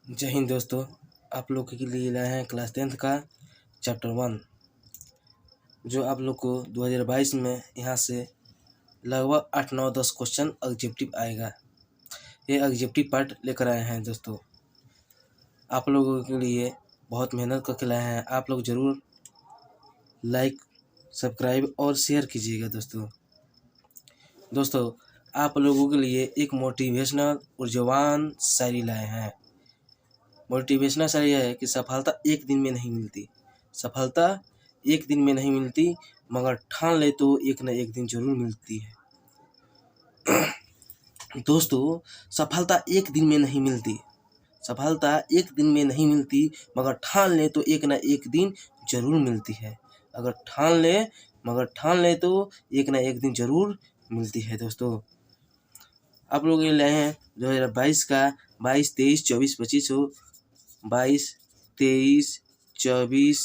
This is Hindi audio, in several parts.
जय हिंद दोस्तों। आप लोग के लिए लाए हैं क्लास 10th का चैप्टर 1, जो आप लोग को 2022 में यहाँ से लगभग 8 9 10 क्वेश्चन ऑब्जेक्टिव आएगा। ये ऑब्जेक्टिव पार्ट लेकर आए हैं दोस्तों। आप लोगों के लिए बहुत मेहनत करके लाए हैं। आप लोग ज़रूर लाइक, सब्सक्राइब और शेयर कीजिएगा दोस्तों। आप लोगों के लिए एक मोटिवेशनल ऊर्जावान शायरी लाए हैं। मोटिवेशनल शायरी है कि सफलता एक दिन में नहीं मिलती, सफलता एक दिन में नहीं मिलती, मगर ठान ले तो एक न एक दिन जरूर मिलती है। दोस्तों, सफलता एक दिन में नहीं मिलती, सफलता एक दिन में नहीं मिलती, मगर ठान ले तो एक न एक दिन जरूर मिलती है। अगर ठान ले तो एक न एक दिन जरूर मिलती है दोस्तों। आप लोग ये लाए हैं 2022 का 22 23 24 25 हो 22 23 24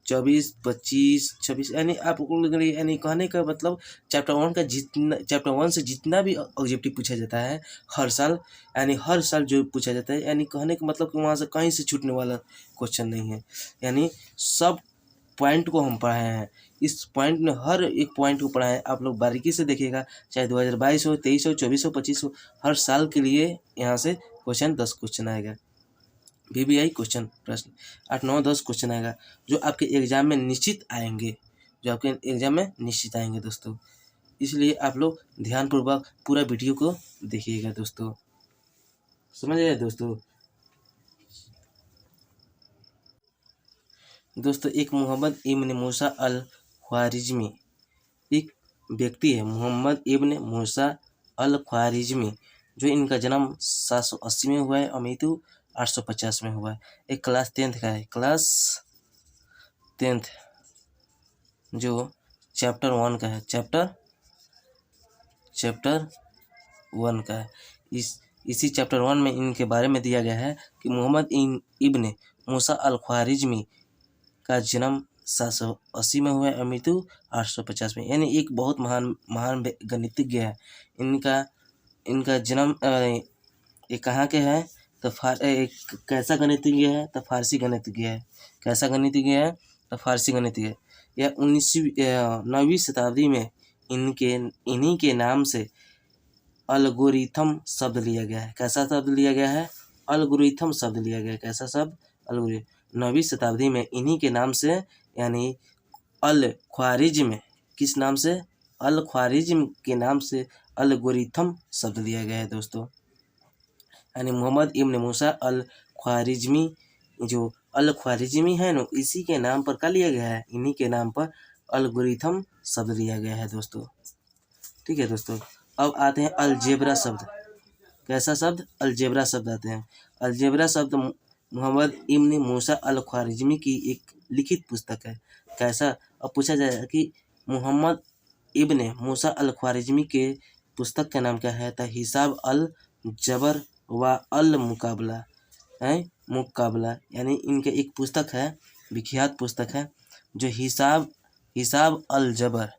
24 25 26 यानी आप यानी कहने का मतलब चैप्टर 1 का चैप्टर 1 से जितना भी ऑब्जेक्टिव पूछा जाता है हर साल, यानी हर साल जो पूछा जाता है, यानी कहने का मतलब कि वहाँ से कहीं से छूटने वाला क्वेश्चन नहीं है। यानी सब पॉइंट को हम पढ़ाए हैं। इस पॉइंट में हर एक पॉइंट को पढ़ाए हैं। आप लोग बारीकी से देखिएगा, चाहे 2022 हो, 23 हो, 24 हो, 25 हो, हर साल के लिए यहाँ से 10 क्वेश्चन आएगा। VBI क्वेश्चन प्रश्न 8 9 10 क्वेश्चन आएगा, जो आपके एग्जाम में निश्चित आएंगे, दोस्तों। इसलिए आप लोग ध्यानपूर्वक पूरा वीडियो को देखिएगा दोस्तों, समझ गए दोस्तों। एक मोहम्मद इब्न मूसा अल ख्वारिज़मी एक व्यक्ति है, मोहम्मद इब्न मूसा अल ख्वारिज़मी, जो इनका जन्म 780 में हुआ है और मृत्यु 850 में हुआ है। एक क्लास 10th का है, क्लास 10th जो चैप्टर 1 का है, चैप्टर 1 का है। इसी चैप्टर 1 में इनके बारे में दिया गया है कि मोहम्मद इब्न मूसा अल ख्वारिज़मी का जन्म 780 में हुआ है और मृत्यु 850 में, यानी एक बहुत महान गणितज्ञ है। इनका जन्म ये कहाँ के है तो कैसा गणितज्ञ है तो फारसी गणितज्ञ है। कैसा गणितज्ञ है तो फारसी गणितज्ञ। यह 9वीं शताब्दी में इन्हीं के नाम से अलगोरिथम शब्द लिया गया है। कैसा शब्द लिया गया है? अलगोरिथम शब्द लिया गया है। कैसा शब्द? अलगोरिथम। 9वीं शताब्दी में इन्हीं के नाम से, यानी अल ख्वारिज़्म, किस नाम से? अल ख्वारिज़्म के नाम से अलगोरिथम शब्द लिया गया है दोस्तों। यानी मोहम्मद इब्न मूसा अल ख्वारिज़्मी, जो अल ख्वारिज़्मी है ना, इसी के नाम पर क्या लिया गया है? इन्हीं के नाम पर अलगोरिथम शब्द लिया गया है दोस्तों। ठीक है दोस्तों। अब आते हैं अलजेब्रा शब्द। कैसा शब्द? अलजेब्रा शब्द आते हैं। अलजेब्रा शब्द मोहम्मद इब्न मूसा अल ख्वारिज़्मी की एक लिखित पुस्तक है। कैसा? अब पूछा जाएगा कि मोहम्मद इब्न मूसा अल ख्वारिज़्मी के पुस्तक का नाम क्या है? तो हिसाब अल जबर व अल मुकाबला है। मुकाबला यानी इनके एक पुस्तक है, विख्यात पुस्तक है, जो हिसाब अल जबर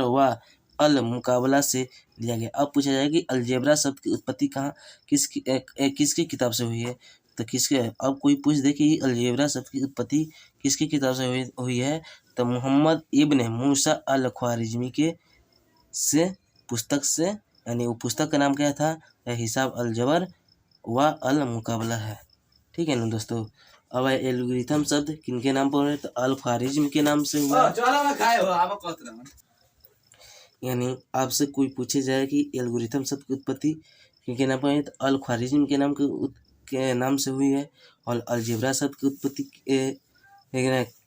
व अल मुकाबला से लिया गया। अब पूछा जाएगा कि अलजेब्रा शब्द की उत्पत्ति किसकी किताब से हुई है? तो किसके? अब कोई पूछ दे कि अलजेब्रा शब्द की उत्पत्ति किसकी किताब से हुई है, तो मोहम्मद इब्न मूसा अल ख्वारिज़्मी के पुस्तक से, यानी वो पुस्तक का नाम क्या था? हिसाब अल जबर व अल मुकाबला है। ठीक है ना दोस्तों। अब एल्गोरिथम शब्द किनके नाम पर है? तो अल ख्वारिज़्म के नाम से हुआ है। यानी आपसे कोई पूछे जाए कि एल्गोरिथम शब्द की उत्पत्ति किनके नाम पर है, तो अल ख्वारिज़्म के नाम से हुई है। और अलजेब्रा शब्द की उत्पत्ति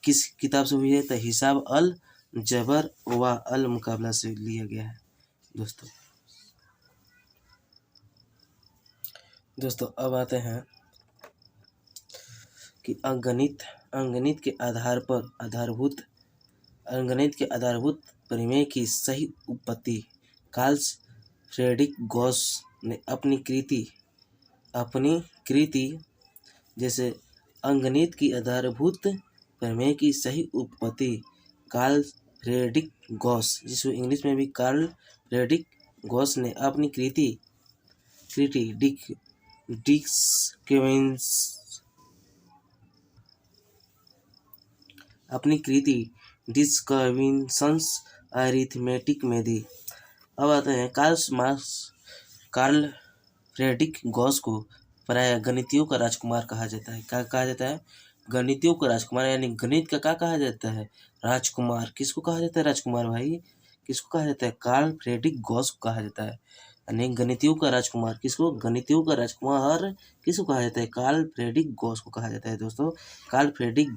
किस किताब से हुई है? तो हिसाब अल जबर व अल मुकाबला से लिया गया है दोस्तों। अब आते हैं कि अंगणित के आधारभूत प्रमेय की सही उत्पत्ति कार्ल फ्रेडरिक गॉस ने अपनी कृति जैसे अंगणित की आधारभूत प्रमेय की सही उत्पत्ति कार्ल फ्रेडरिक गॉस, जिसको इंग्लिश में भी कार्ल फ्रेडरिक गॉस ने अपनी कृति कृति डिक्वेंस अपनी कृति डिस्कविंसन्स अरिथमेटिक में दी। अब आते हैं कार्ल फ्रेडरिक गॉस को प्रायः गणितियों का राजकुमार कहा जाता है। क्या कहा जाता है? गणितियों का राजकुमार, यानी गणित का क्या कहा जाता है? राजकुमार। किसको कहा जाता है राजकुमार भाई? किसको कहा जाता है? कार्ल फ्रेडरिक गॉस को कहा जाता है, यानी गणितियों का राजकुमार। किसको? गणितियों का राजकुमार किसको कहा जाता है? कार्ल फ्रेडरिक गॉस को कहा जाता है दोस्तों। कार्ल फ्रेडरिक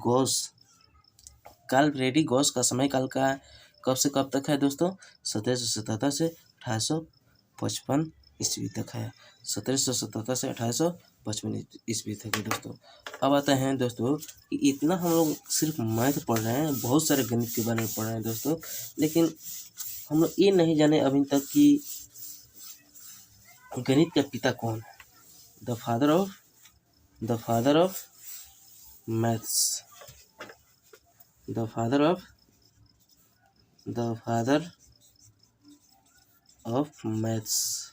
गॉस का समय काल का कब से कब तक है दोस्तों? 1777 से 1855 ईस्वी तक है। 1777 से 1855 ईस्वी तक है दोस्तों। अब आते हैं दोस्तों कि इतना हम लोग सिर्फ मैथ पढ़ रहे हैं, बहुत सारे गणित के बारे में पढ़ रहे हैं दोस्तों, लेकिन हम लोग ये नहीं जाने अभी तक कि गणित का पिता कौन है? The father of maths, the father of maths,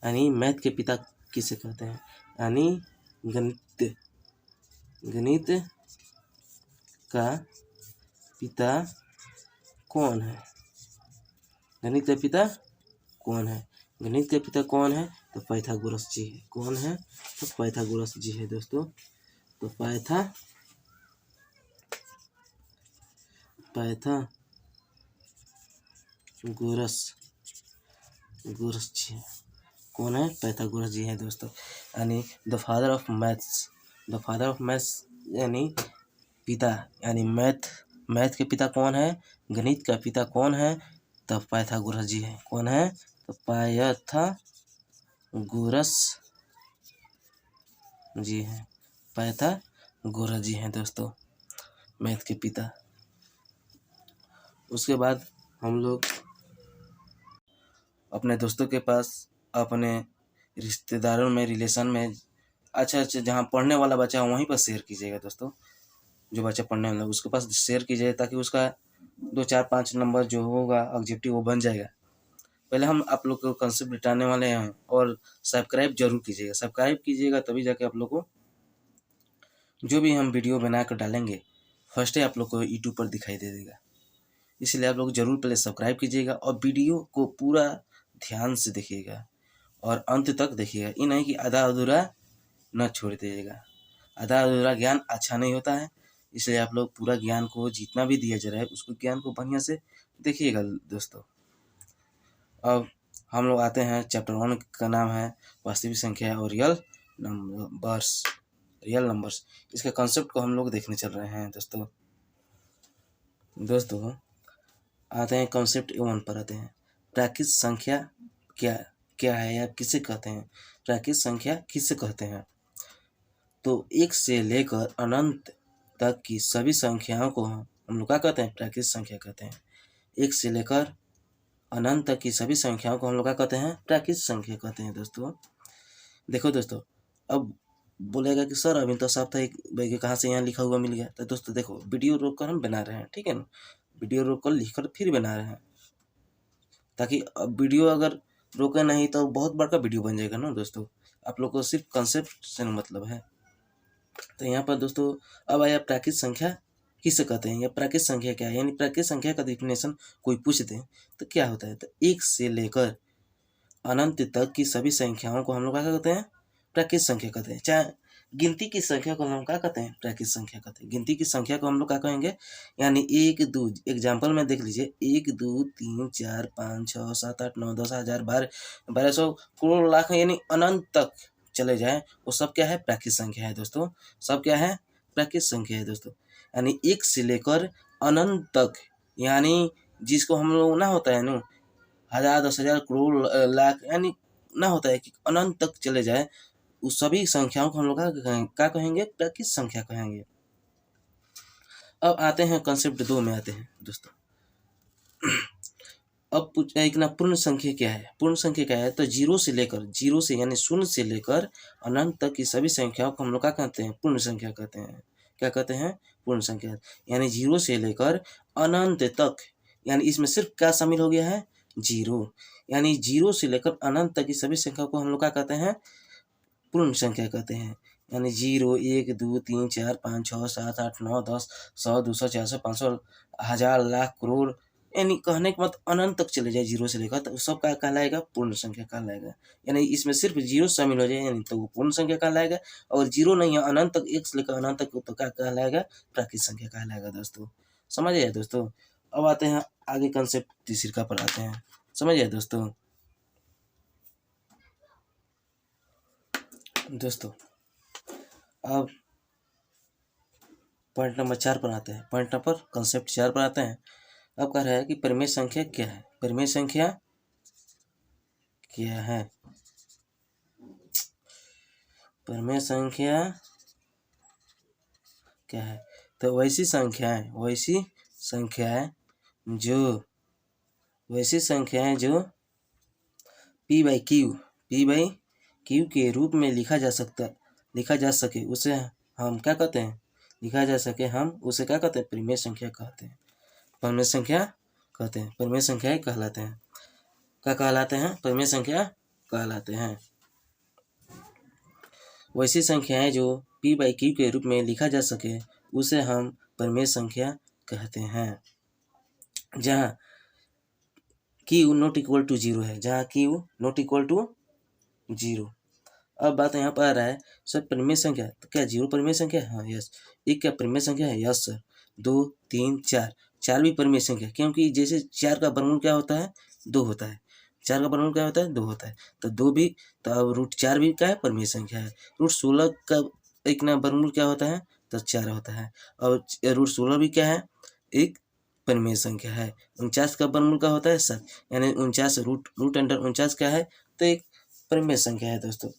यानी मैथ के पिता किसे कहते हैं? यानी गणित का पिता कौन है? गणित का पिता कौन है? गणित का पिता कौन है? तो पाइथागोरस जी है। कौन है? तो पाइथागोरस जी है दोस्तों। तो पाइथागोरस जी है। कौन है? पाइथागोरस जी है दोस्तों, यानी द फादर ऑफ मैथ्स यानी पिता, यानी मैथ के पिता कौन है? गणित का पिता कौन है? तो पाइथागोरस जी है। कौन है? तो पाइथागोरस जी है। पाइथागोरस जी हैं दोस्तों, मैथ के पिता। उसके बाद हम लोग अपने दोस्तों के पास, अपने रिश्तेदारों में, रिलेशन में, अच्छा जहाँ पढ़ने वाला बच्चा है वहीं पर शेयर कीजिएगा दोस्तों। जो बच्चा पढ़ने वाला है उसके पास शेयर कीजिए, ताकि उसका 2 4 5 नंबर जो होगा ऑब्जेक्टिव वो बन जाएगा। पहले हम आप लोग को कंसेप्ट बताने वाले हैं, और सब्सक्राइब जरूर कीजिएगा। सब्सक्राइब कीजिएगा तभी जाके आप लोग को जो भी हम वीडियो बना कर डालेंगे फर्स्ट आप लोग को यूट्यूब पर दिखाई दे देगा। इसलिए आप लोग जरूर पहले सब्सक्राइब कीजिएगा और वीडियो को पूरा ध्यान से देखिएगा और अंत तक देखिएगा। ये नहीं कि आधा अधूरा न छोड़ दीजिएगा। आधा अधूरा ज्ञान अच्छा नहीं होता है, इसलिए आप लोग पूरा ज्ञान को जितना भी दिया जा रहा है उसको ज्ञान को बढ़िया से देखिएगा दोस्तों। अब हम लोग आते हैं चैप्टर 1 का नाम है वास्तविक संख्या और रियल नंबर्स। इसके कॉन्सेप्ट को हम लोग देखने चल रहे हैं दोस्तों। आते हैं कॉन्सेप्ट 1 पर आते हैं। प्राकृत संख्या क्या है या किसे कहते हैं? प्राकृत संख्या किसे कहते हैं? तो 1 से लेकर अनंत तक की सभी संख्याओं को हम लोग क्या कहते हैं? प्राकृत संख्या कहते हैं। 1 से लेकर अनंत तक की सभी संख्याओं को हम लोग क्या कहते हैं? प्राकृत संख्या कहते हैं दोस्तों। देखो दोस्तों, अब बोलेगा कि सर अभी तो साप्ताहिक भाई कहाँ से यहाँ लिखा हुआ मिल गया। तो दोस्तों देखो, वीडियो रोक कर हम बना रहे हैं, ठीक है ना? वीडियो रोक कर लिख कर फिर बना रहे हैं, ताकि अब वीडियो अगर रोके नहीं तो बहुत बड़ा वीडियो बन जाएगा ना दोस्तों। आप लोग को सिर्फ कंसेप्ट से मतलब है। तो यहाँ पर दोस्तों अब आया प्राकृत संख्या किसे कहते हैं या प्राकृत संख्या क्या है। यानी प्राकृत संख्या का डिफिनेशन कोई पूछ दे तो क्या होता है? तो 1 से लेकर अनंत तक की सभी संख्याओं को हम लोग क्या कहते हैं? प्राकृत संख्या कहते हैं। चाहे गिनती की संख्या को हम लोग क्या कहते हैं? प्राकृत संख्या कहते हैं। गिनती की संख्या को हम लोग क्या कहेंगे? यानी 1 2, एग्जाम्पल में देख लीजिए, 1 2 3 4 5 6 7 8 9 10 1000 1200 करोड़ लाख, यानी अनंत तक चले जाए, वो सब क्या है? प्राकृत संख्या है दोस्तों। सब क्या है? प्राकृत संख्या है दोस्तों। यानी 1 से लेकर अनंत तक, यानी जिसको हम लोग ना होता है ना 1000 10,000 करोड़ लाख, यानी ना होता है कि अनंत तक चले जाए, उस सभी संख्याओं को हम लोग क्या कहेंगे? प्राकृत संख्या कहेंगे। अब आते हैं कंसेप्ट 2 में आते हैं दोस्तों। अब एक ना पूर्ण संख्या क्या है? पूर्ण संख्या क्या है? तो 0 से यानी 0 से लेकर अनंत तक की सभी संख्याओं को हम लोग क्या कहते हैं? पूर्ण संख्या कहते हैं। क्या कहते हैं? पूर्ण संख्या। यानी 0 से लेकर अनंत तक, यानी इसमें सिर्फ क्या शामिल हो गया है? जीरो। यानी जीरो से लेकर अनंत तक की सभी संख्या को हम लोग क्या कहते हैं, पूर्ण संख्या कहते हैं। यानी 0, 1, 2, 3, 4, 5, 6, 7, 8, 9, 10, 100, 200, 400, 500, हजार, लाख, करोड़, यानी कहने के मतलब अनंत तक चले जाए जीरो से लेकर, तो उस सब का कहलाएगा पूर्ण संख्या कहलाएगा। यानी इसमें सिर्फ जीरो शामिल हो जाए यानी तो वो पूर्ण संख्या कहलाएगा, और जीरो नहीं है अनंत तक, एक से लेकर अनंत तक तो क्या कहलाएगा, प्राकृत संख्या कहलाएगा दोस्तों। समझ आए दोस्तों। अब आते हैं आगे कंसेप्ट तीसरा पर आते हैं। समझ आए दोस्तों। दोस्तों अब पॉइंट नंबर 4 पर आते हैं। पॉइंट नंबर कंसेप्ट 4 पर आते हैं। अब कह रहा है कि परिमेय संख्या क्या है। परिमेय संख्या क्या है। परिमेय संख्या क्या है, तो वैसी संख्याएं जो पी बाई क्यू के रूप में लिखा जा सके उसे हम क्या कहते हैं, हम उसे क्या कहते हैं, परिमेय संख्या कहते हैं। परिमेय संख्या कहते हैं, परिमेय संख्याएं कहलाते हैं। क्या कहलाते हैं, परिमेय संख्या कहलाते हैं। वैसी संख्याएं जो पी बाई क्यू के रूप में लिखा जा सके उसे हम परिमेय संख्या कहते हैं। जहाँ Q not equal to zero है, अब बात यहाँ पर आ रहा है सर परिमेय संख्या, तो क्या जीरो परिमेय संख्या है? हाँ यस। एक क्या परिमेय संख्या है? Yes sir. 2, 3, 4 भी परिमेय संख्या, क्योंकि जैसे 4 का वर्गमूल क्या होता है, 2 होता है। 4 का वर्गमूल क्या होता है, 2 होता है। तो 2 भी, तो अब √4 भी क्या है, परिमेय संख्या है। √16 का एक ना वर्गमूल क्या होता है, तो 4 होता है। और √16 भी क्या है, एक परिमेय संख्या है। 49 का वर्गमूल क्या होता है, 7, यानी 49 रूट अंडर 49 क्या है, तो एक परिमेय संख्या है दोस्तों।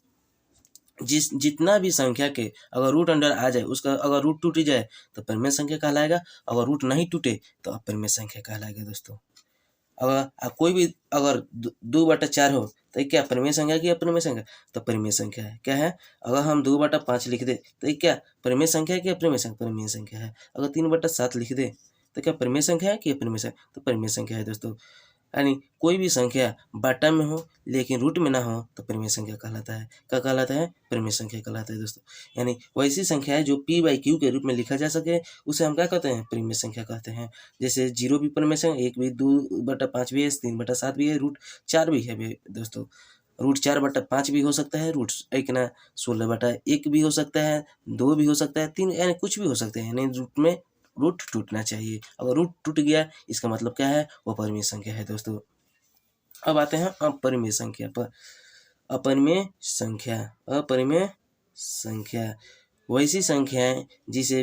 जितना भी संख्या के अगर रूट अंडर आ जाए, उसका अगर रूट टूट जाए तो परिमेय संख्या कहलाएगा, अगर रूट नहीं टूटे तो अपरिमेय संख्या कहलाएगा दोस्तों। अगर कोई भी अगर 2/4 हो तो ये क्या परिमेय संख्या की अपरिमेय संख्या, तो परिमेय संख्या है। क्या है, अगर हम 2/5 लिख दे तो ये क्या परिमेय संख्या है कि अपरिमेय संख्या, परिमेय संख्या है। अगर 3/7 लिख दे तो क्या परिमेय संख्या है कि अपरिमेय संख्या, तो परिमेय संख्या है दोस्तों। यानी कोई भी संख्या बाटा में हो लेकिन रूट में ना हो तो परिमेय संख्या कहलाता है। क्या कहलाता है, परिमेय संख्या कहलाता है दोस्तों। यानी वैसी संख्या है जो पी बाई क्यू के रूप में लिखा जा सके उसे हम क्या कहते हैं, परिमेय संख्या कहते हैं। जैसे 0 भी परिमेय संख्या, 1 भी, 2/5 भी है, 3/7 भी है, √4 भी है दोस्तों। √4/5 भी हो सकता है, रूट एक ना 16/1 भी हो सकता है, 2 भी हो सकता है, 3, यानी कुछ भी हो सकते हैं। यानी रूट में रूट टूटना चाहिए। अगर रूट टूट गया इसका मतलब क्या है, वो परिमेय संख्या है दोस्तों। अब आते हैं अपरिमेय संख्या पर। अपरिमेय संख्या वैसी संख्याएं जिसे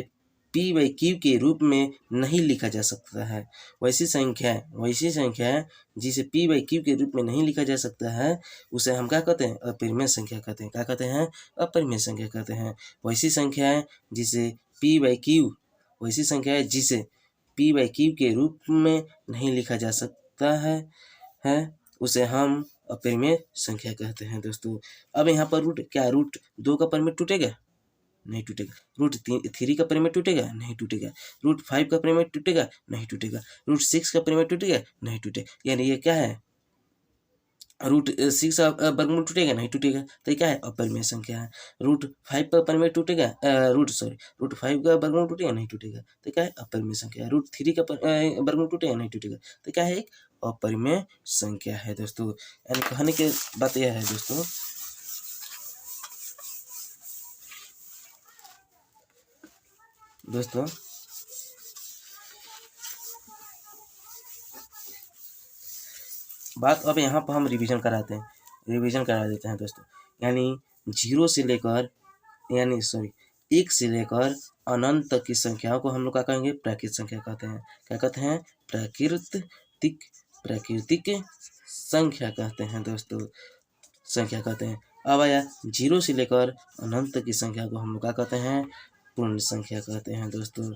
पी बाई क्यू के रूप में नहीं लिखा जा सकता है। वैसी संख्याएं जिसे पी बाई क्यू के रूप में नहीं लिखा जा सकता है उसे हम क्या कहते हैं, अपरिमेय संख्या कहते हैं। क्या कहते हैं, अपरिमेय संख्या कहते हैं। वैसी संख्याएं जिसे पी बाई क्यू के रूप में नहीं लिखा जा सकता है उसे हम अपरिमेय संख्या कहते हैं दोस्तों। अब यहाँ पर रूट 2 का परिमेय टूटेगा, नहीं टूटेगा। √3 का परिमेय टूटेगा, नहीं टूटेगा। √5 का परिमेय टूटेगा, नहीं टूटेगा। √6 का परिमेय टूटेगा, नहीं टूटेगा। यानी ये क्या है, √6 का वर्गमूल टूटेगा, नहीं टूटेगा, तो ये क्या है, अपरिमेय संख्या है। √5 का परिमेय टूटेगा, √5 का वर्गमूल टूटेगा, नहीं टूटेगा, तो क्या है, अपरिमेय संख्या है। √3 का वर्गमूल टूटेगा, नहीं टूटेगा, तो क्या है, एक अपरिमेय संख्या है दोस्तों। यानी कहने की बात यह है दोस्तों, बात अब यहाँ पर हम रिवीजन करा देते हैं दोस्तों। यानी 1 से लेकर अनंत तक की संख्याओं को हम लोग क्या कहेंगे, प्राकृतिक संख्या कहते हैं। क्या कहते हैं, प्राकृतिक संख्या कहते हैं दोस्तों, संख्या कहते हैं। अब आया 0 से लेकर अनंत तक की संख्या को हम लोग क्या कहते हैं, पूर्ण संख्या कहते हैं दोस्तों।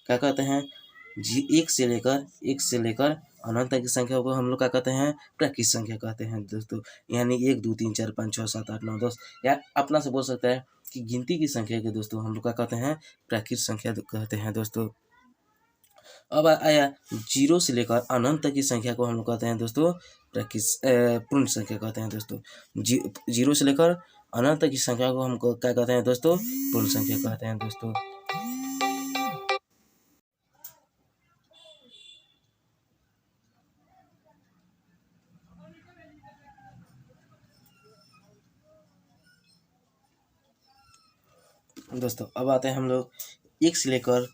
क्या कहते हैं, 1 से लेकर अनंत तक की संख्या को हम लोग क्या कहते हैं, प्राकृतिक संख्या कहते हैं दोस्तों। यानी 1, 2, 3, 4, 5, 6, 7, 8, 9, 10, या अपना से बोल सकता है कि गिनती की संख्या के दोस्तों हम लोग क्या कहते हैं, प्राकृतिक संख्या कहते हैं दोस्तों। अब आया जीरो से लेकर अनंत तक की संख्या को हम लोग कहते हैं दोस्तों पूर्ण संख्या कहते हैं दोस्तों। जीरो से लेकर अनंत तक की संख्या को हमको क्या कहते हैं दोस्तों? पूर्ण संख्या कहते हैं दोस्तों। दोस्तों अब आते हैं हम लोग एक से लेकर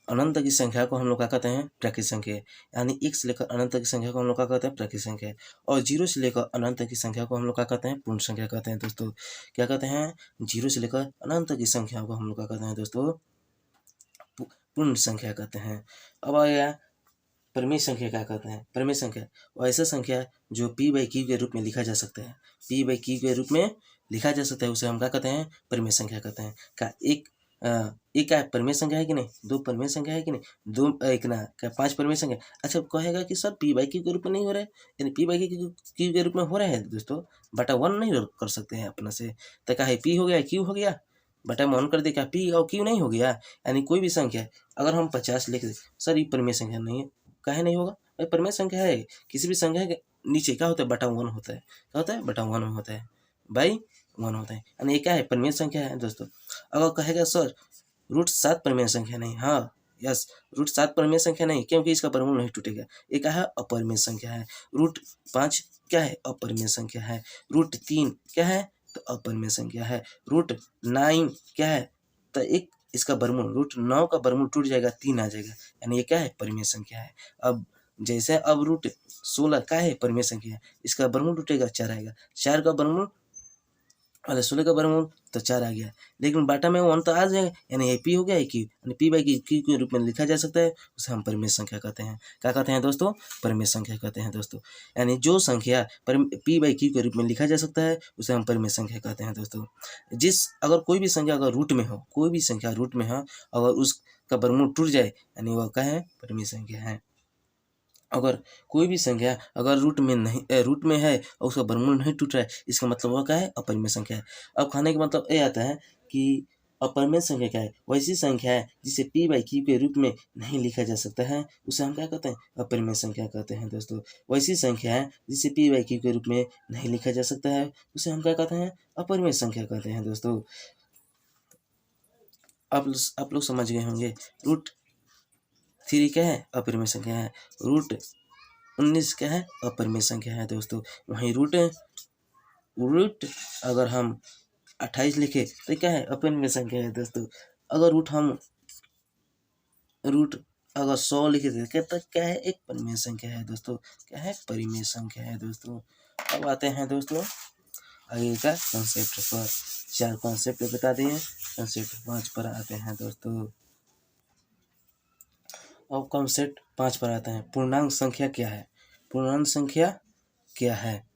अनंत की संख्या को हम लोग क्या कहते हैं? प्राकृत संख्या। यानी एक से लेकर अनंत की संख्या को हम लोग क्या कहते हैं? प्राकृत संख्या। और जीरो से लेकर अनंत की संख्या को हम लोग क्या कहते हैं? पूर्ण संख्या कहते हैं दोस्तों। क्या कहते हैं? जीरो से लेकर अनंत की संख्या को हम लोग क्या कहते हैं दोस्तों? पूर्ण संख्या कहते हैं। अब आ गया परिमेय संख्या। क्या कहते हैं? परिमेय संख्या वो ऐसा संख्या जो पी बाई क्यू के रूप में लिखा जा सकता है। पी बाई क्यू के रूप में लिखा जा सकता है, उसे हम क्या कहते हैं? परिमेय संख्या कहते हैं। क्या एक क्या परिमेय संख्या है कि नहीं? दो परिमेय संख्या है कि नहीं? दो एक ना क्या पांच परिमेय संख्या। अच्छा कहेगा कि सर पी बाई क्यू के रूप में नहीं हो रहा है, यानी पी बाई क्यू के रूप में हो रहा है दोस्तों, बटा वन नहीं कर सकते हैं अपने से। तो क्या है? पी हो गया, क्यू हो गया, बटा में ऑन कर दे, क्या पी और क्यू नहीं हो गया? यानी कोई भी संख्या अगर हम 50 लिख दे, सर ये परिमेय संख्या नहीं है। काहे नहीं होगा? भाई परिमेय संख्या है। किसी भी संख्या के नीचे क्या होता है? बटा वन होता है। क्या होता है? बटा वन होता है, बाई वन होता है। यानी ये क्या है? परिमेय संख्या है दोस्तों। अगर कहेगा सर √7 परिमेय संख्या नहीं, हाँ यस, √7 परिमेय संख्या नहीं, क्योंकि इसका वर्गमूल नहीं टूटेगा। ये क्या है? अपरिमेय संख्या है। √5 क्या है? अपरिमेय संख्या है। √3 क्या है? तो अपरिमेय संख्या है। √9 क्या है? तो एक इसका वर्गमूल √9 का वर्गमूल टूट जाएगा, 3 आ जाएगा, यानी ये क्या है? परिमेय संख्या है। अब जैसे अब √16 क्या है? परिमेय संख्या है, इसका वर्गमूल टूटेगा, 4 आएगा। 4 का वर्गमूल 16 का वर्गमूल तो 4 आ गया, लेकिन बाटा में 1 तो आ जाएगा, यानी ये पी हो गया क्यू, यानी पी बाई क्यू के रूप में लिखा जा सकता है, उसे हम परिमेय संख्या कहते हैं। क्या कहते हैं दोस्तों? परिमेय संख्या कहते हैं दोस्तों। यानी जो संख्या पी बाई क्यू के रूप में लिखा जा सकता है, उसे हम परिमेय संख्या कहते हैं दोस्तों। अगर कोई भी संख्या अगर रूट में हो, कोई भी संख्या रूट में हो, अगर उसका वर्गमूल टूट जाए, यानी वह क्या है? परिमेय संख्या है। अगर कोई भी संख्या अगर रूट में है और उसका वर्गमूल नहीं टूट रहा है, इसका मतलब वह क्या है? अपरिमेय संख्या है। अब खाने का मतलब ये आता है कि अपरिमेय संख्या क्या है? वैसी संख्या है जिसे पी बाई क्यू के रूप में नहीं लिखा जा सकता है, उसे हम क्या कहते हैं? अपरिमेय संख्या कहते हैं दोस्तों। वैसी संख्या है जिसे पी बाई क्यू के रूप में नहीं लिखा जा सकता है, उसे हम क्या कहते हैं? अपरिमेय संख्या कहते हैं दोस्तों। आप लोग समझ गए होंगे। √3 क्या है? अपरिमेय संख्या है। √19 क्या है? अपरिमेय संख्या है दोस्तों। वहीं रूट अगर हम 28 लिखे तो क्या है? अपरिमेय संख्या है दोस्तों। अगर रूट अगर 100 लिखे तो क्या है? एक परिमेय संख्या है दोस्तों। क्या है? परिमेय संख्या है दोस्तों। अब आते हैं दोस्तों आगे का कॉन्सेप्ट पर। 4 कॉन्सेप्ट बता दिए, कॉन्सेप्ट 5 पर आते हैं दोस्तों। अब कॉन्सेप्ट 5 पर आते हैं। पूर्णांक संख्या क्या है? पूर्णांक संख्या क्या है?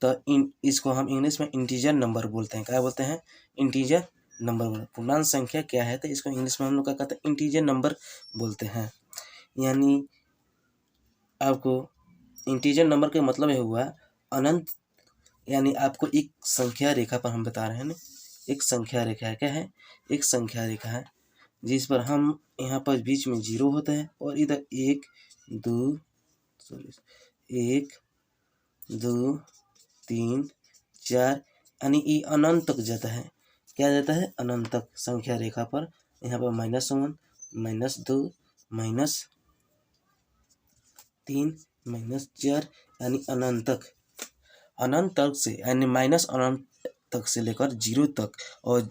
तो इसको हम इंग्लिश में इंटीजर नंबर बोलते हैं। क्या बोलते हैं? इंटीजर नंबर बोलते हैं। पूर्णांक संख्या क्या है? तो इसको इंग्लिश में हम लोग क्या कहते हैं? इंटीजर नंबर बोलते हैं। यानी आपको इंटीजर नंबर का मतलब ये हुआ अनंत, यानी आपको एक संख्या रेखा पर हम बता रहे हैं ना, एक संख्या रेखा है। क्या है? एक संख्या रेखा है जिस पर हम यहाँ पर बीच में 0 होता है और इधर 1 2 3 4, यानी ये अनंत तक जाता है। क्या जाता है? अनंत तक संख्या रेखा पर। यहाँ पर -1 -2 -3 -4, यानी अनंत तक। अनंत तक से यानी माइनस अनंत तक से लेकर 0 तक, और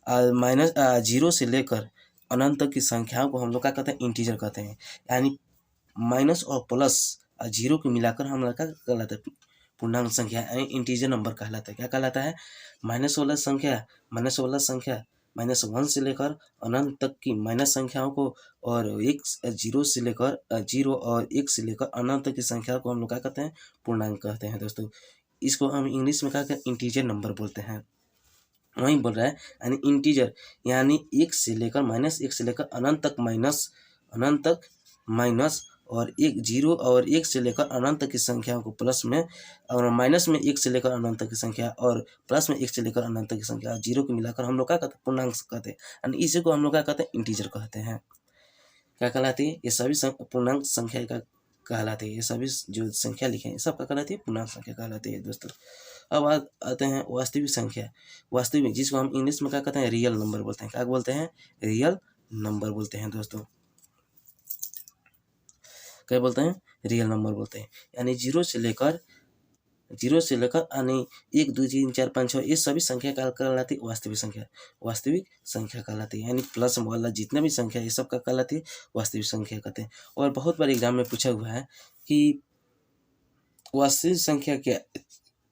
-0 से लेकर अनंत तक की संख्याओं को हम लोग क्या कहते हैं? इंटीजर कहते हैं। यानी माइनस और प्लस 0 को मिलाकर हम लोग क्या कहलाता है? पूर्णांक संख्या, यानी इंटीजर नंबर कहलाता है। क्या कहलाता है? माइनस वाला संख्या -1 से लेकर अनंत तक की माइनस संख्याओं को, और 0 और 1 से लेकर अनंत तक की संख्या को हम लोग क्या कहते हैं? पूर्णांक कहते हैं दोस्तों। इसको हम इंग्लिश में क्या कहते हैं? इंटीजर नंबर बोलते हैं। वही बोल रहा है, यानी इंटीजर यानी 1 से लेकर -1 से लेकर अनंत तक माइनस और 0 और 1 से लेकर अनंत तक की संख्याओं को प्लस में, और माइनस में 1 से लेकर अनंत तक की संख्या, और प्लस में 1 से लेकर अनंत तक की संख्या, 0 को मिलाकर हम लोग क्या कहते हैं? पूर्णांक कहते हैं। यानी इसी को हम लोग क्या कहते हैं? इंटीजर कहते हैं। क्या कहलाती है? ये सभी पूर्णांक संख्या का कहलाती है। ये सभी जो संख्या लिखे हैं सब क्या कहलाती है? पूर्णांक संख्या कहलाती है दोस्तों। अब आते हैं वास्तविक संख्या। वास्तविक, जिसको हम इंग्लिश में क्या कहते हैं? रियल नंबर बोलते हैं। क्या बोलते हैं? रियल नंबर बोलते हैं दोस्तों। क्या बोलते हैं? रियल नंबर बोलते हैं। यानी जीरो से लेकर यानी 1 2 3 4 5 6 ये सभी संख्या क्या कहलाती है? वास्तविक संख्या। वास्तविक संख्या कहलाती है। यानी प्लस वाला जितना भी संख्या ये सब क्या कहलाती है? वास्तविक संख्या कहते हैं। और बहुत बार एग्जाम में पूछा हुआ है कि वास्तविक संख्या क्या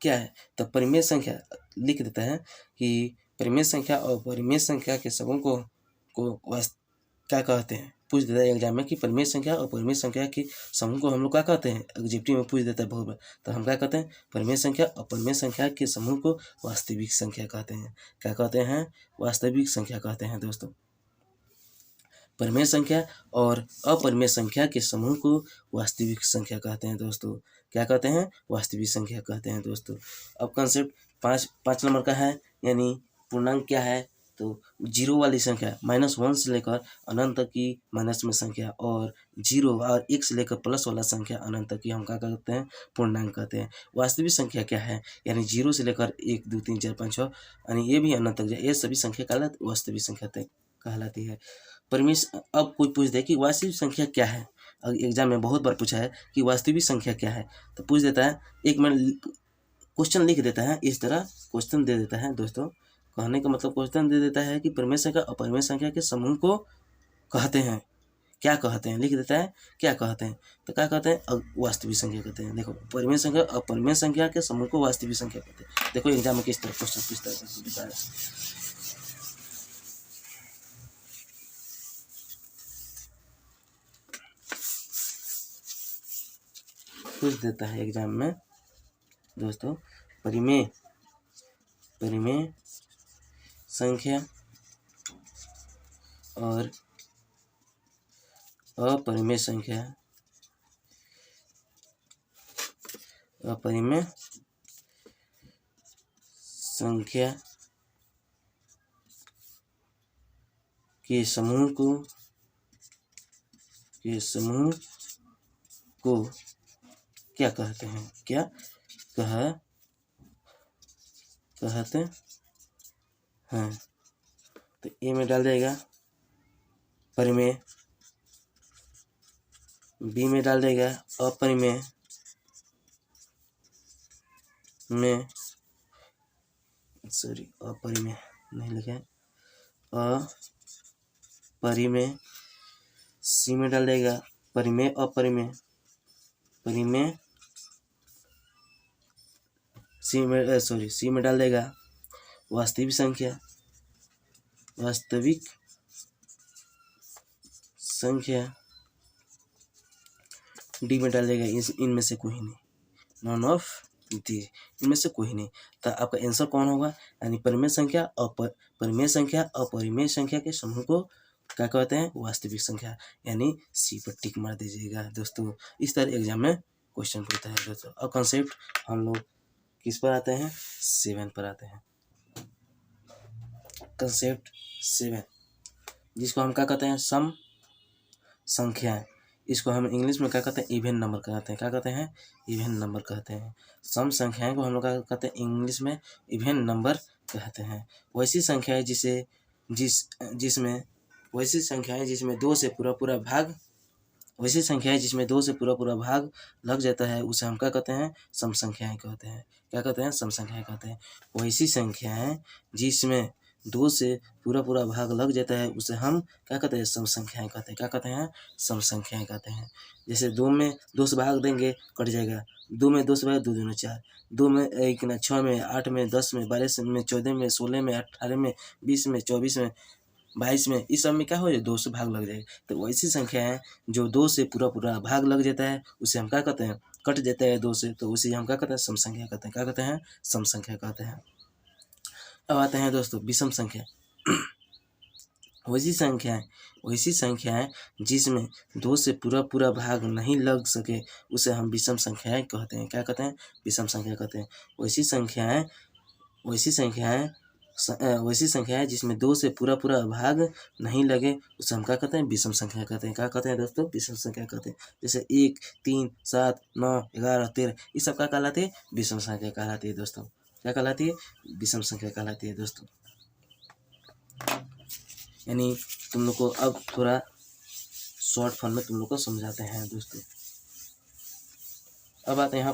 क्या है? तो परिमेय संख्या लिख देता है कि परिमेय संख्या और परिमेय संख्या के समूह को क्या कहते हैं? पूछ देता है एग्जाम में कि परिमेय संख्या और परिमेय संख्या के समूह को हम लोग क्या कहते हैं? एग्जीक्यूटिव में पूछ देता है बहुत बार। तो हम क्या कहते हैं? परिमेय संख्या और परिमेय संख्या के समूह को वास्तविक संख्या कहते हैं। क्या कहते हैं? वास्तविक संख्या कहते हैं दोस्तों। परिमेय संख्या और अपरिमेय संख्या के समूह को वास्तविक संख्या कहते हैं दोस्तों। क्या कहते हैं? वास्तविक संख्या कहते हैं दोस्तों। अब कॉन्सेप्ट 5 नंबर का है, यानी पूर्णांक क्या है? तो जीरो वाली संख्या -1 से लेकर अनंत तक की माइनस में संख्या, और 0 और 1 से लेकर प्लस वाला संख्या अनंत तक की हम क्या कहते हैं? पूर्णांक कहते हैं। वास्तविक संख्या क्या है? यानी 0 से लेकर 1 2 3 4 5 6 यानी ये भी अनंत तक जाए, ये सभी संख्या कहलाती वास्तविक संख्या कहलाती है। परिमेय। अब कोई पूछ दे कि वास्तविक संख्या क्या है? एग्जाम में बहुत बार पूछा है कि वास्तविक संख्या क्या है, तो पूछ देता है, एक मिनट क्वेश्चन लिख देता है, इस तरह क्वेश्चन दे देता है दोस्तों। कहने का मतलब क्वेश्चन दे देता है कि परिमेय संख्या और अपरिमेय संख्या के समूह को कहते हैं, क्या कहते हैं? लिख देता है क्या कहते हैं, तो क्या कहते हैं? वास्तविक संख्या कहते हैं। देखो, परिमेय संख्या और अपरिमेय संख्या के समूह को वास्तविक संख्या कहते हैं। देखो एग्जाम में किस तरह क्वेश्चन पूछता है। पूछ देता है एग्जाम में दोस्तों, परिमेय संख्या और अपरिमेय संख्या के समूह को क्या कहते हैं? क्या कहते हैं? तो ए में डाल देगा परिमेय, बी में डाल देगा अपरिमेय अपरिमेय नहीं लिखे, अपरिमेय। सी में डाल देगा परिमेय अपरिमेय, सी में डाल देगा वास्तविक संख्या, डी में डाल देगा इनमें से कोई नहीं, नॉन ऑफ दी, इनमें से कोई नहीं। तो आपका आंसर कौन होगा? यानी परिमेय संख्या और अपरिमेय संख्या के समूह को क्या कहते हैं? वास्तविक संख्या। यानी सी पर टिक मार दीजिएगा दोस्तों। इस तरह एग्जाम में क्वेश्चन पूछता है दोस्तों। अब कॉन्सेप्ट हम लोग किस पर आते हैं? 7 पर आते हैं। कंसेप्ट 7, जिसको हम क्या कहते हैं? सम संख्याएं। इसको हम इंग्लिश में क्या कहते हैं? इवन नंबर कहते हैं। क्या कहते हैं? इवन नंबर कहते हैं। सम संख्याएं को हम लोग क्या कहते हैं? इंग्लिश में इवन नंबर कहते हैं। वैसी संख्याएं जिसमें 2 से पूरा भाग लग जाता है, उसे हम क्या कहते हैं? सम संख्याएं कहते हैं। क्या कहते हैं? सम संख्याएं कहते हैं। वैसी संख्याएं जिसमें 2 से पूरा भाग लग जाता है, उसे हम क्या कहते हैं? सम संख्याएं कहते हैं। क्या कहते हैं? सम संख्याएं कहते हैं। जैसे 2 में 2 से भाग देंगे, कट जाएगा। 2 में 2 से भाग, 2 दूनी 4। 2 में 6 में 8 में 10 में 12 में 14 में 16 में 18 में 20 में 24 में 22 में, इस सब में क्या हो जाए? 2 से भाग लग जाएगा। तो वैसी संख्या है जो 2 से पूरा भाग लग जाता है, उसे हम क्या कहते हैं? कट जाता है 2 से, तो उसे हम क्या कहते हैं? सम संख्या कहते हैं। क्या कहते हैं? सम संख्या कहते हैं। अब आते हैं दोस्तों विषम संख्या। वैसी संख्याएं जिसमें 2 से पूरा भाग नहीं लग सके, उसे हम विषम संख्याएं कहते हैं। क्या कहते हैं? विषम संख्या कहते हैं। वैसी संख्याएं वैसी संख्या है जिसमें 2 से पूरा पूरा भाग नहीं लगे उसे हम क्या कहते हैं, विषम संख्या कहते हैं। क्या कहते हैं दोस्तों, विषम संख्या कहते हैं। जैसे 1, 3, 7, 9, 11, 13 ये सब क्या कहलाती है, विषम संख्या कहलाती है दोस्तों। क्या कहलाती है, विषम संख्या कहलाती है दोस्तों। यानी तुम लोग को अब थोड़ा शॉर्ट फॉर्म में तुम लोग को समझाते हैं दोस्तों। अब बात यहाँ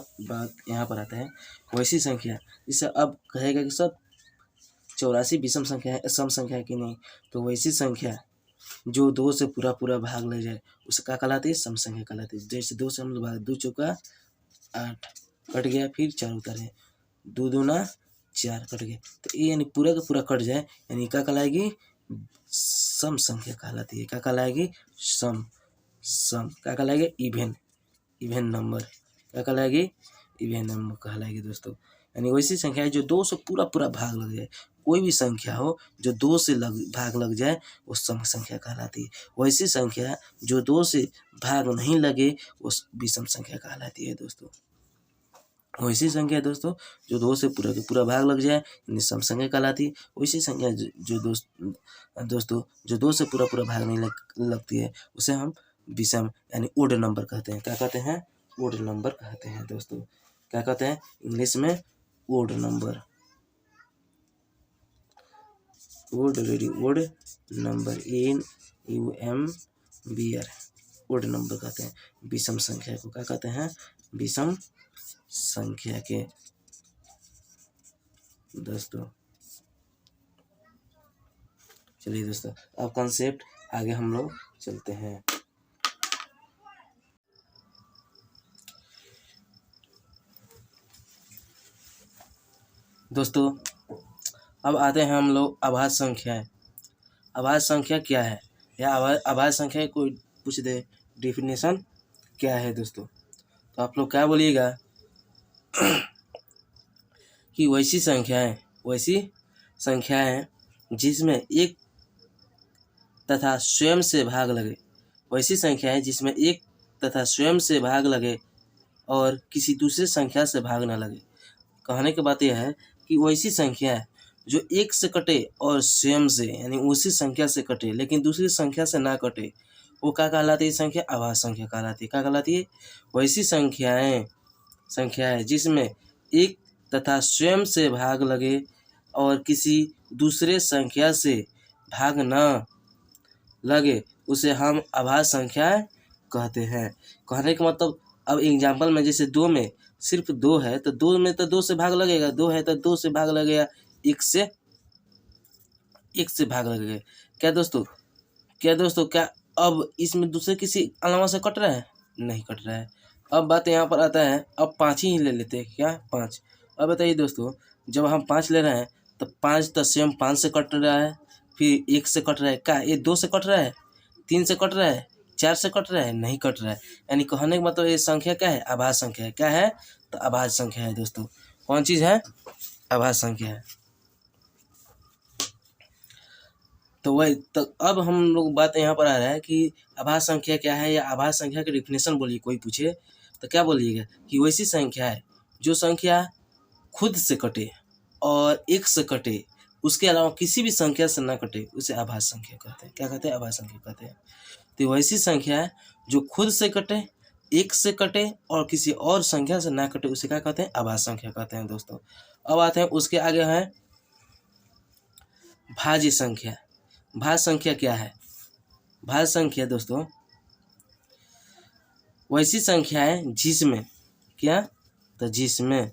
पर आता है वैसी संख्या, जिससे अब कहेगा कि सब 84 विषम संख्या है, सम संख्या है कि नहीं, तो वैसी संख्या जो 2 से पूरा पूरा भाग ले जाए उसे क्या कहलाती है, सम संख्या कहलाती है। जैसे 2 से हम लोग भाग, 2 चौका 8 कट गया, फिर 4 उतारे, 2 दूना 4 कट गया, तो ये यानी पूरा का पूरा कट जाए, यानी क्या कहलाएगी, सम संख्या कहलाती है। क्या कहलाएगी, सम क्या कहलाएगी, इवन नंबर। क्या कहलाएगी, इवन नंबर कहलाएगी दोस्तों। यानी वैसी संख्या है जो 2 से पूरा पूरा भाग लग जाए। कोई भी संख्या हो जो 2 से भाग लग जाए वो सम संख्या कहलाती है। वैसी संख्या जो 2 से भाग नहीं लगे वो विषम संख्या कहलाती है दोस्तों। वैसी संख्या दोस्तों जो 2 से पूरा के पूरा भाग लग जाए यानी सम संख्या कहलाती है। वैसी संख्या जो दोस्तों जो 2 से पूरा पूरा भाग नहीं लगती है उसे हम विषम यानी ओड नंबर कहते हैं। क्या कहते हैं, ओड नंबर कहते हैं दोस्तों। क्या कहते हैं इंग्लिश में, odd number. Odd number INUMBR odd number कहते हैं विषम संख्या को। क्या कहते हैं, विषम संख्या के दोस्तों। चलिए दोस्तों अब कॉन्सेप्ट आगे हम लोग चलते हैं। दोस्तों अब आते हैं हम लोग अभाज्य संख्या। अभाज्य संख्या क्या है, या अभाज्य संख्या कोई पूछ दे डेफिनेशन क्या है दोस्तों, तो आप लोग क्या बोलिएगा कि वैसी संख्याएं जिसमें एक तथा स्वयं से भाग लगे। वैसी संख्याएं जिसमें एक तथा स्वयं से भाग लगे और किसी दूसरे संख्या से भाग न लगे। कहने की बात यह है कि वैसी संख्या जो एक से कटे और स्वयं से यानी उसी संख्या से कटे लेकिन दूसरी संख्या से ना कटे वो क्या कहलाती है, संख्या अभाज्य संख्या कहलाती है। क्या कहलाती है, वैसी संख्याएं जिसमें एक तथा स्वयं से भाग लगे और किसी दूसरे संख्या से भाग न लगे उसे हम अभाज्य संख्याएं कहते हैं। कहने का मतलब अब एग्जाम्पल में जैसे 2 में सिर्फ 2 है तो 2 में तो 2 से भाग लगेगा, 2 है तो 2 से भाग लगेगा, 1 से भाग लगेगा। क्या दोस्तों क्या अब इसमें दूसरे किसी अलावा से कट रहा है, नहीं कट रहा है। अब बात यहाँ पर आता है, अब 5 ही ले लेते हैं, क्या 5। अब बताइए दोस्तों जब हम 5 ले रहे हैं तो 5 तो स्वयं 5 से कट रहा है, फिर 1 से कट रहा है, क्या ये 2 से कट रहा है, 3 से कट रहा है, 4 से कट रहा है, नहीं कट रहा है। यानी कहने का मतलब ये संख्या क्या है, अभाज्य संख्या है। क्या है, तो अभाज्य संख्या है दोस्तों। कौन चीज़ है, अभाज्य संख्या है। तो वही तो अब हम लोग बात यहाँ पर आ रहा है कि अभाज्य संख्या क्या है, या अभाज्य संख्या की डेफिनेशन बोलिए, कोई पूछे तो क्या बोलिएगा कि वैसी संख्या है जो संख्या खुद से कटे और 1 से कटे उसके अलावा किसी भी संख्या से ना कटे उसे अभाज्य संख्या कहते हैं। क्या कहते हैं, अभाज्य संख्या कहते हैं। तो वैसी संख्या है जो खुद से कटे, 1 से कटे और किसी और संख्या से ना कटे उसे क्या कहते हैं, अभाज्य संख्या कहते हैं दोस्तों। अब आते हैं उसके आगे है भाज्य संख्या। भाज्य संख्या क्या है, भाज्य संख्या दोस्तों वैसी संख्या है जिसमें क्या, तो जिसमें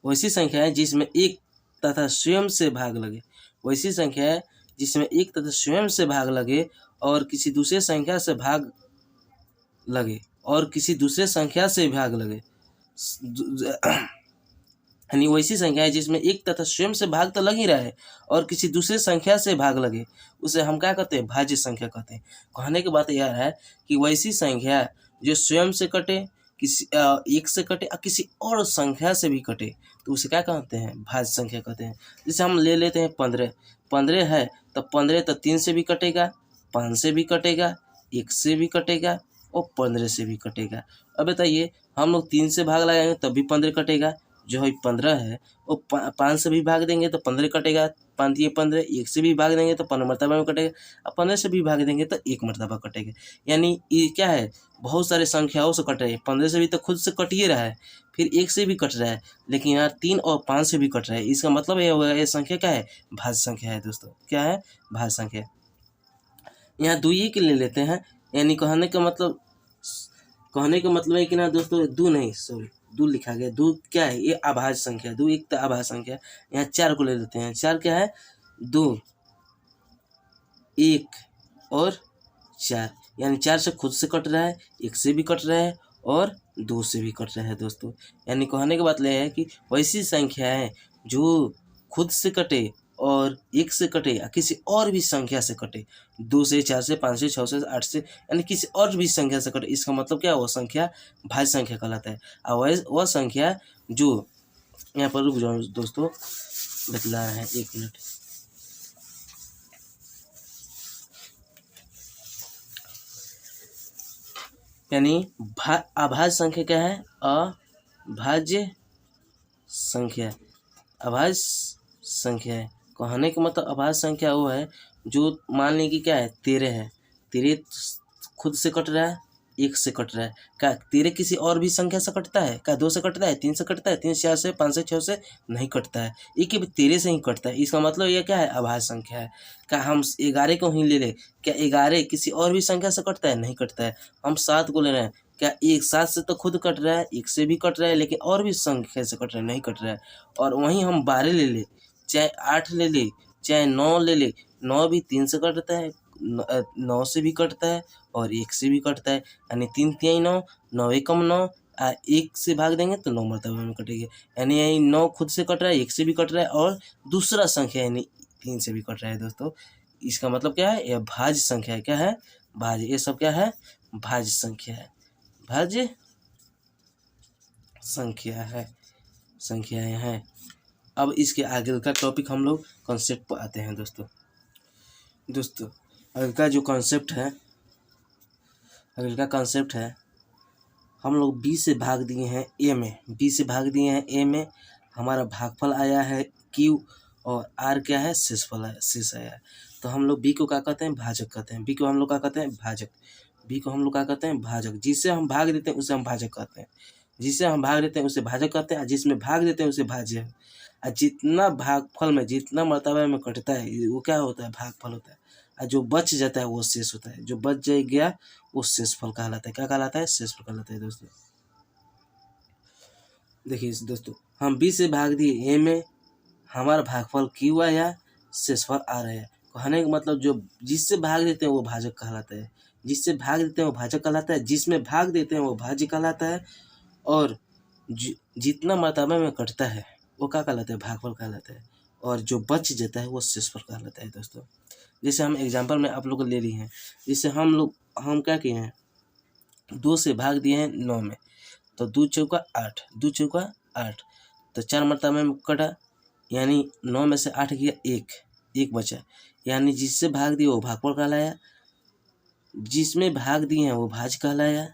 वैसी संख्या है जिसमें एक तथा स्वयं से भाग लगे। वैसी संख्या है जिसमें एक तथा स्वयं से भाग लगे और किसी दूसरे संख्या से भाग लगे और किसी दूसरे संख्या से भाग लगे। यानी वैसी संख्या है जिसमें एक तथा स्वयं से भाग तो लग ही रहा है और किसी दूसरे संख्या से भाग लगे उसे हम क्या कहते हैं, भाज्य संख्या कहते हैं। कहने की बात यह है कि वैसी संख्या जो स्वयं से कटे, किसी 1 से कटे और किसी और संख्या से भी कटे तो उसे क्या कहते हैं, भाज्य संख्या कहते हैं। जैसे हम ले लेते हैं 15 है तो 15 तो 3 से भी कटेगा, 5 से भी कटेगा, 1 से भी कटेगा और 15 से भी कटेगा। अब बताइए हम लोग 3 से भाग लगाएंगे तब भी 15 कटेगा, जो है 15 है वो 5 से भी भाग देंगे तो 15 कटेगा, 5 ये 15, 1 से भी भाग देंगे तो 15 मरतबा में कटेगा, और 15 से भी भाग देंगे तो 1 मरतबा कटेगा। यानी ये क्या है, बहुत सारे संख्याओं से कट रहे हैं। 15 से भी तो खुद से कट ही रहा है, फिर 1 से भी कट रहा है, लेकिन यहाँ 3 और 5 से भी कट रहा है। इसका मतलब ये होगा ये संख्या क्या है, भाज्य संख्या है दोस्तों। क्या है, भाज्य संख्या। यहाँ दुई के ले लेते हैं, यानी कहने का मतलब है कि ना दोस्तों, दो नहीं सॉरी दो लिखा गया, दो क्या है, ये अभाज्य संख्या, दो एक तो अभाज्य संख्या। यहाँ 4 को ले लेते हैं, 4 क्या है, 2, 1 और 4, यानी 4 से खुद से कट रहा है, 1 से भी कट रहा है और 2 से भी कट रहा है दोस्तों। यानी कहने का मतलब यह है कि वैसी संख्याएं जो खुद से कटे और 1 से कटे या किसी और भी संख्या से कटे, 2 से, 4 से, 5 से, 6 से, 8 से, यानी किसी और भी संख्या से कटे, इसका मतलब क्या है, वो संख्या भाज्य संख्या कहलाता है। और वह संख्या जो, यहाँ पर रुक जाओ दोस्तों, बतला है 1 मिनट। यानी अभाज्य संख्या क्या है, अभाज्य संख्या, अभाज्य संख्या है। कहने का मतलब अभाज्य संख्या वो है जो मान लें कि क्या है, 13 है, 13 खुद से कट रहा है, 1 से कट रहा है। क्या 13 किसी और भी संख्या से कटता है, क्या 2 से कटता है, 3 से कटता है, 3 से, 4 से, 5 से, 6 से नहीं कटता है, एक ही 13 से ही कटता है। इसका मतलब ये क्या है, अभाज्य संख्या है। क्या हम 11 को ही ले लें, क्या 11 किसी और भी संख्या से कटता है, नहीं कटता है। हम 7 को ले रहे हैं, क्या 7 से तो खुद कट रहा है, 1 से भी कट रहा है, लेकिन और भी संख्या से कट रहा है, नहीं कट रहा है। और वहीं हम 12 ले ले, चाहे 8 ले ले, चाहे 9 ले ले, 9 भी 3 से कटता है, 9 से भी कटता है और 1 से भी कटता है। यानी 3 तिहाई 9, 9 एकम 9, 1 से भाग देंगे तो 9 मरतबा में कटेगा। यानी यही 9 खुद से कट रहा है, 1 से भी कट रहा है और दूसरा संख्या यानी 3 से भी कट रहा है दोस्तों। इसका मतलब क्या है, यह भाज्य संख्या है। क्या है, भाज्य। ये सब क्या है, भाज्य संख्या है, भाज्य संख्या है, संख्याएं हैं। अब इसके आगे का टॉपिक हम लोग कॉन्सेप्ट पर आते हैं दोस्तों। अगले का जो कॉन्सेप्ट है, अगले का कॉन्सेप्ट है, हम लोग बी से भाग दिए हैं ए में, बी से भाग दिए हैं ए में, हमारा भागफल आया है क्यू और आर क्या है, शेषफल है, शेष आया है। तो हम लोग बी को क्या कहते हैं, भाजक कहते हैं। बी को हम लोग क्या कहते हैं, भाजक। बी को हम लोग क्या कहते हैं, भाजक। जिससे हम भाग देते हैं उसे हम भाजक कहते हैं, जिससे हम भाग देते हैं उसे भाजक कहते हैं, और जिसमें भाग देते हैं उसे भाज्य है। और जितना भागफल में जितना मर्तबा में कटता है वो क्या होता है, भागफल होता है। और जो बच जाता है वो शेष होता है, जो बच गया वो शेषफल कहलाता है। क्या कहलाता है, शेषफल कहलाता है दोस्तों। देखिए दोस्तों, हम बी से भाग दिए ए में, हमारा भागफल क्यू आया, शेषफल आ रहा है। कहने का मतलब जो जिससे भाग देते हैं वो भाजक कहलाता है, जिससे भाग देते हैं वो भाजक कहलाता है, जिसमें भाग देते हैं वो भाज्य कहलाता है, और जितना मर्तबा में कटता है वो क्या कहलाता है, भागफल कहलाता है, और जो बच जाता है वो शेषफल कहलाता है दोस्तों। जैसे हम एग्जाम्पल में आप लोग को ले लिए हैं, जैसे हम क्या किए हैं, 2 से भाग दिए हैं 9 में, तो 2 चौका 8, 2 चौका 8, तो 4 मरतबा में कटा, यानी 9 में से 8 गया, 1 बचा, यानी जिससे भाग दिए वो भागफल कहलाया, जिसमें भाग दिए हैं वो भाज्य कहलाया,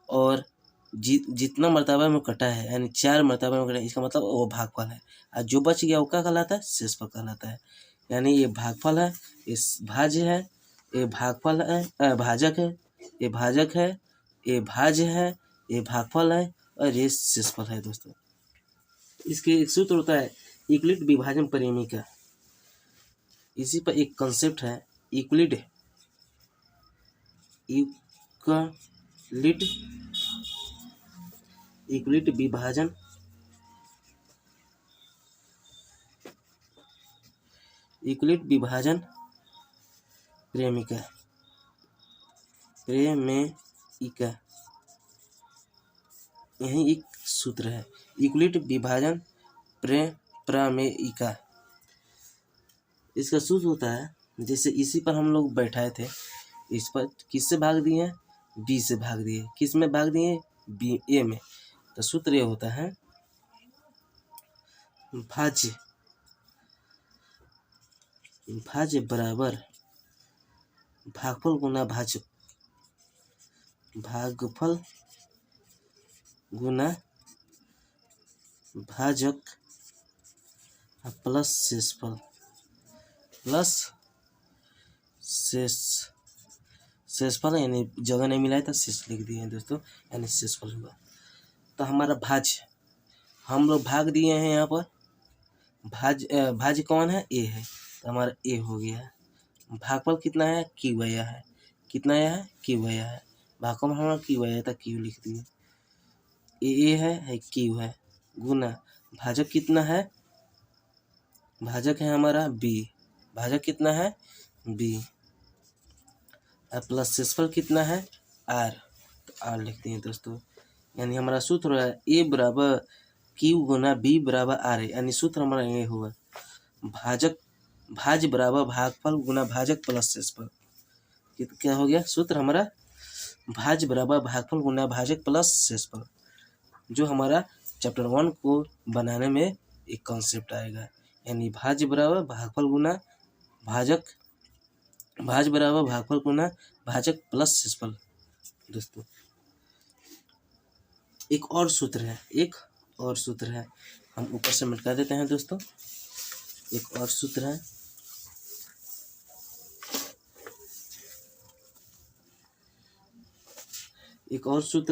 और जितना मर्तबा में कटा है यानी 4 मर्तबा में कटा है, इसका मतलब वो भागफल है, और जो बच गया वो क्या कहलाता है, शेषफल कहलाता है। यानी ये भागफल है, इस भाज्य है, ये भागफल है, भाजक है, ये भाजक है, ये भाज्य है, ये भागफल है, और ये शेषफल है दोस्तों। इसके एक सूत्र होता है यूक्लिड विभाजन परिमेय। इसी पर एक कंसेप्ट है यूक्लिड विभाजन यूक्लिड विभाजन प्रेमिका, यही एक सूत्र है, यूक्लिड विभाजन प्रमेयिका। इसका सूत्र होता है, जैसे इसी पर हम लोग बैठाए थे, इस पर किससे भाग दिए, बी से भाग दिए, किस में भाग दिए, बी ए में। तो सूत्र ये होता है भाज्य बराबर भागफल गुना भाजक, भागफल गुना भाजक प्लस शेषफल प्लस शेषफल, यानी जगह नहीं मिला है तो शेष लिख दिए हैं दोस्तों, यानी शेषफल हुआ। तो हमारा भाज्य, हम लोग भाग दिए हैं यहाँ पर, भाज्य कौन है, ए है, तो हमारा ए हो गया। भागफल कितना है, क्यू आया है, कितना आया है, क्यू आया है। भागफल हमारा क्यू आया था, क्यू लिख दिए। ए है क्यू है, गुना भाजक कितना है, भाजक है हमारा बी, भाजक कितना है बी, प्लस शेषफल कितना है आर, तो आर लिखते हैं दोस्तों। यानी हमारा सूत्र है ए बराबर क्यू गुना बी बराबर आर है, यानी सूत्र हमारा ये हुआ भाज्य बराबर भागफल गुना भाजक प्लस शेषफल। क्या हो गया सूत्र हमारा, भाज्य बराबर भागफल गुना भाजक प्लस शेषफल, जो हमारा चैप्टर 1 को बनाने में एक कॉन्सेप्ट आएगा। यानी भाज्य बराबर भागफल गुना भाजक, भाज्य बराबर भागफल गुना भाजक प्लस शेषफल। दोस्तों एक और सूत्र है, हम ऊपर से मिटा देते हैं दोस्तों। एक और सूत्र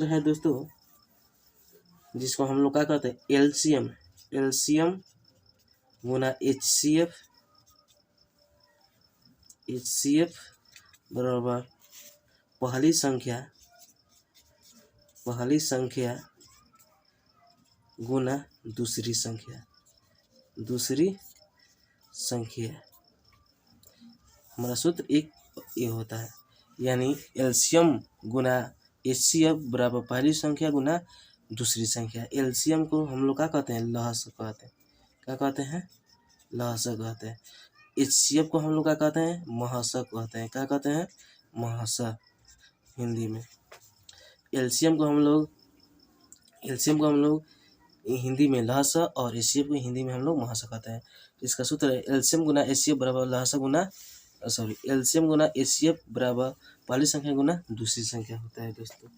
है, दोस्तों, जिसको हम लोग क्या कहते हैं, एलसीएम गुना एचसीएफ बराबर पहली संख्या गुना दूसरी संख्या। हमारा सूत्र एक ये होता है, यानी एलसीएम गुना एचसीएफ बराबर पहली संख्या गुना दूसरी संख्या। एलसीएम को हम लोग क्या कहते हैं, लहस कहते हैं। क्या कहते हैं, लहस कहते हैं। एचसीएफ को हम लोग क्या कहते हैं, महस कहते हैं। क्या कहते हैं, महस हिंदी में। एलसीएम को हम लोग हिंदी में लहस और एचसीएफ को हिंदी में हम लोग महस कहते हैं। इसका सूत्र है एलसीएम गुना एचसीएफ बराबर लहस गुना एलसीएम गुना एचसीएफ बराबर पहली संख्या गुना दूसरी संख्या होता है दोस्तों।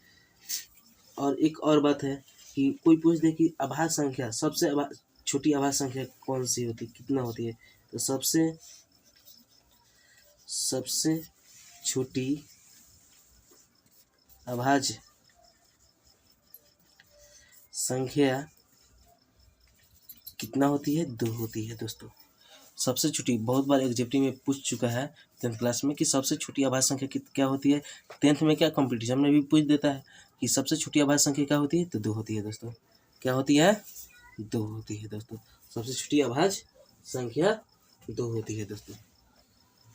और एक और बात है कि कोई पूछ दे कि अभाज्य संख्या, सबसे छोटी अभाज्य संख्या कौन सी होती है, कितना होती है, तो सबसे छोटी अभाज्य संख्या कितना होती है, 2 होती है दोस्तों। सबसे छोटी, बहुत बार एग्जाम में पूछ चुका है 10th क्लास में कि सबसे छोटी अभाज्य संख्या क्या होती है। 10th में क्या कंपटीशन में भी पूछ देता है कि सबसे छोटी अभाज्य संख्या क्या होती है, तो 2 होती है दोस्तों। क्या होती है, 2 होती है दोस्तों। सबसे छोटी अभाज्य संख्या 2 होती है दोस्तों।